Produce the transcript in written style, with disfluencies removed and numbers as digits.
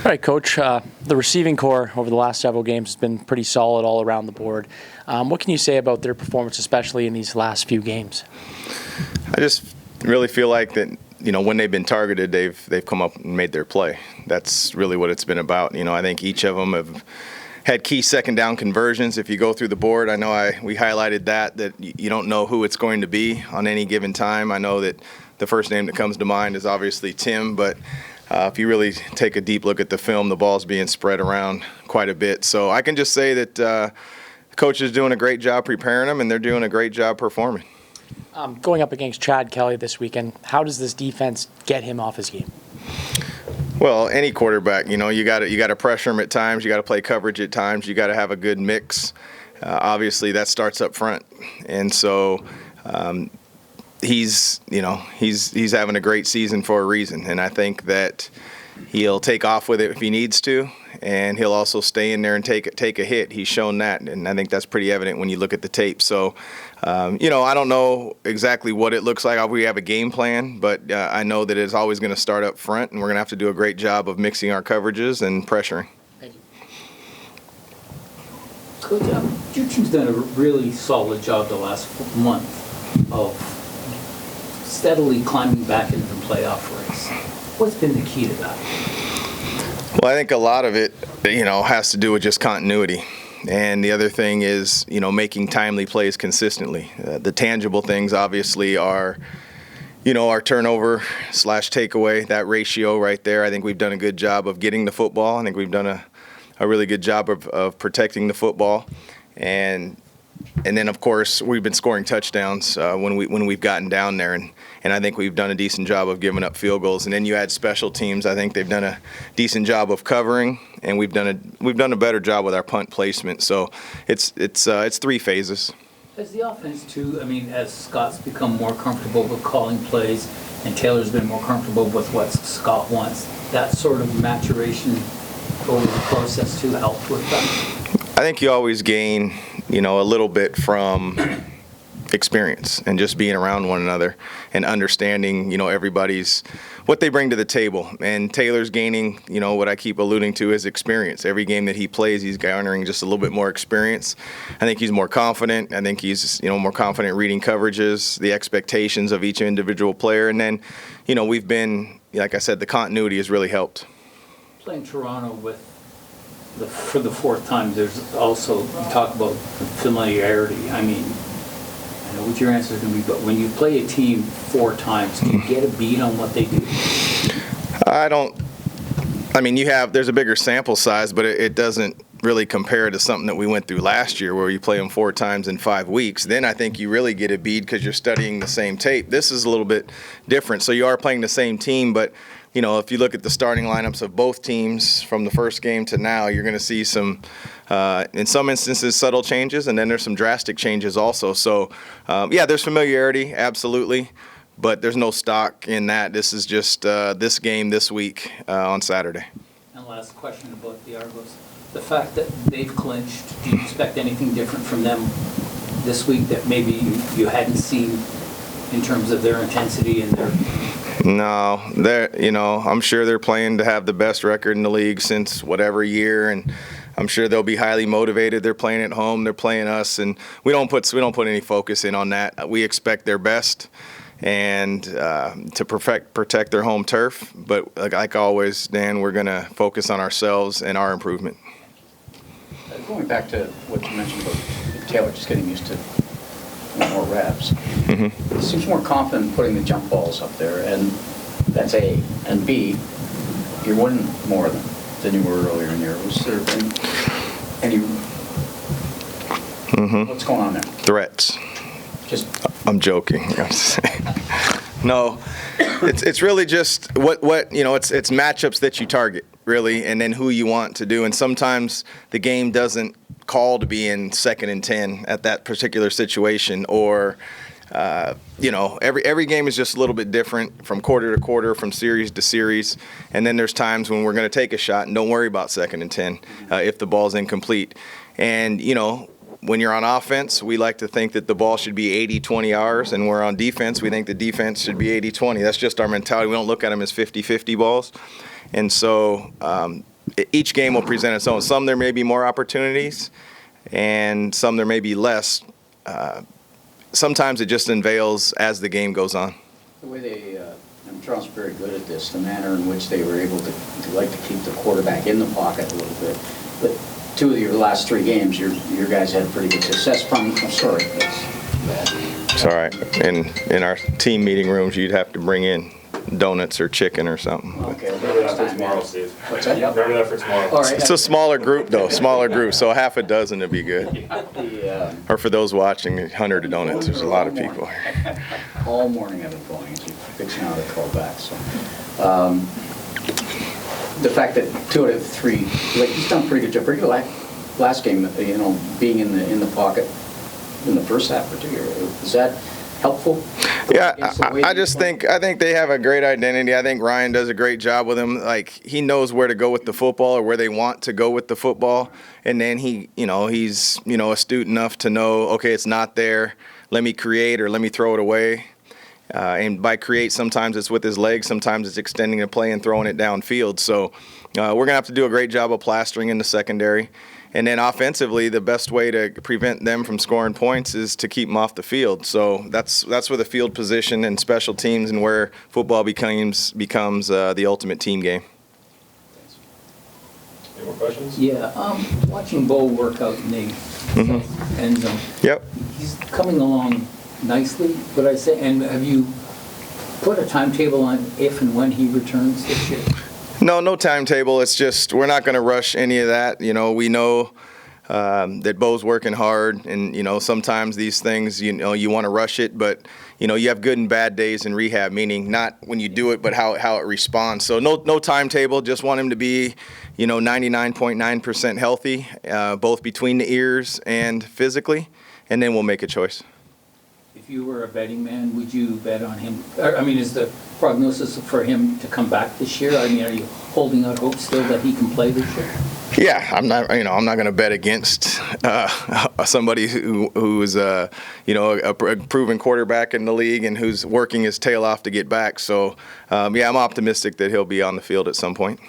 All right, Coach. The receiving core over the last several games has been pretty solid all around the board. What can you say about their performance, especially in these last few games? I just really feel like that, when they've been targeted, they've come up and made their play. That's really what it's been about. I think each of them have had key second down conversions. If you go through the board, I know we highlighted that you don't know who it's going to be on any given time. I know that the first name that comes to mind is obviously Tim, but if you really take a deep look at the film, the ball's being spread around quite a bit. So I can just say that the coach is doing a great job preparing them, and they're doing a great job performing. Going up against Chad Kelly this weekend, how does this defense get him off his game? Well, any quarterback, you got to pressure him at times. You got to play coverage at times. You got to have a good mix. Obviously, that starts up front, and so he's having a great season for a reason. And I think that he'll take off with it if he needs to, and he'll also stay in there and take a hit. He's shown that, and I think that's pretty evident when you look at the tape. So, I don't know exactly what it looks like. We have a game plan, but I know that it's always going to start up front, and we're going to have to do a great job of mixing our coverages and pressuring. Thank you. Coach, your team's done a really solid job the last month of steadily climbing back into the playoff race. What's been the key to that? Well, I think a lot of it, has to do with just continuity. And the other thing is, making timely plays consistently. The tangible things obviously are, our turnover/takeaway, that ratio right there. I think we've done a good job of getting the football. I think we've done a really good job of protecting the football. And then, of course, we've been scoring touchdowns when we've gotten down there, and I think we've done a decent job of giving up field goals. And then you add special teams. I think they've done a decent job of covering, and we've done a better job with our punt placement. So it's three phases. Has the offense too? As Scott's become more comfortable with calling plays, and Taylor's been more comfortable with what Scott wants, that sort of maturation over the process too helped with that? I think you always gain, a little bit from experience and just being around one another and understanding, everybody's what they bring to the table. And Taylor's gaining, what I keep alluding to is experience. Every game that he plays, he's garnering just a little bit more experience. I think he's more confident. I think he's, more confident reading coverages, the expectations of each individual player. And then, we've been, like I said, the continuity has really helped. Playing Toronto for the fourth time, there's also, you talk about familiarity. I know what your answer is going to be, but when you play a team 4 times, do you get a beat on what they do? There's a bigger sample size, but it doesn't really compare to something that we went through last year where you play them 4 times in 5 weeks. Then I think you really get a beat because you're studying the same tape. This is a little bit different. So you are playing the same team, but if you look at the starting lineups of both teams from the first game to now, you're going to see some, in some instances, subtle changes, and then there's some drastic changes also. So, there's familiarity, absolutely, but there's no stock in that. This is just this game this week on Saturday. And last question about the Argos. The fact that they've clinched, do you expect anything different from them this week that maybe you hadn't seen in terms of their intensity and their... No, I'm sure they're playing to have the best record in the league since whatever year, and I'm sure they'll be highly motivated. They're playing at home, they're playing us, and we don't put any focus in on that. We expect their best and to protect their home turf. But like always, Dan, we're going to focus on ourselves and our improvement. Going back to what you mentioned about Taylor just getting used to more reps. Mm-hmm. He seems more confident putting the jump balls up there, and that's A. And B, you're winning more than you were earlier in the year. Was there any what's going on there? Threats. I'm joking. No, it's really just what it's matchups that you target, really, and then who you want to do. And sometimes the game doesn't call to be in 2nd and 10 at that particular situation, or every game is just a little bit different from quarter to quarter, from series to series. And then there's times when we're going to take a shot and don't worry about 2nd and 10 if the ball's incomplete. And when you're on offense, we like to think that the ball should be 80-20 ours, and we're on defense, we think the defense should be 80-20. That's just our mentality. We don't look at them as 50-50 balls. And so each game will present its own. Some there may be more opportunities, and some there may be less. Sometimes it just unveils as the game goes on. The way they, and Toronto's very good at this, the manner in which they were able to like to keep the quarterback in the pocket a little bit. But 2 of your last 3 games, your guys had pretty good success from. I'm sorry, that's bad. It's all right. In our team meeting rooms, you'd have to bring in donuts or chicken or something. Okay, Remember that for tomorrow, Steve. What's that? Remember that for tomorrow. All right. It's a smaller group, though. Smaller group, so half a dozen would be good. The, Or for those watching, 100 donuts. There's a lot of people. all morning I've been going, as you fixing out a call back. So, the fact that 2 out of 3, like he's done a pretty good job. Pretty good last game, being in the pocket in the first half particularly. Is that helpful? Yeah, I think they have a great identity. I think Ryan does a great job with them. Like, he knows where to go with the football or where they want to go with the football, and then he's astute enough to know, okay, it's not there. Let me create or let me throw it away. And by create, sometimes it's with his legs, sometimes it's extending the play and throwing it downfield. So we're going to have to do a great job of plastering in the secondary. And then offensively, the best way to prevent them from scoring points is to keep them off the field. So that's where the field position and special teams and where football becomes the ultimate team game. Any more questions? Yeah, watching Bo work out in the end zone. Yep. He's coming along nicely, would I say? And have you put a timetable on if and when he returns this year? No timetable. It's just we're not going to rush any of that. We know that Bo's working hard, and sometimes these things you want to rush it, but you have good and bad days in rehab, meaning not when you do it, but how it responds. So no timetable. Just want him to be 99.9% healthy, both between the ears and physically, and then we'll make a choice. If you were a betting man, would you bet on him? I mean, is the prognosis for him to come back this year? I mean, are you holding out hope still that he can play this year? Yeah, I'm not going to bet against somebody who's a proven quarterback in the league and who's working his tail off to get back. So, I'm optimistic that he'll be on the field at some point.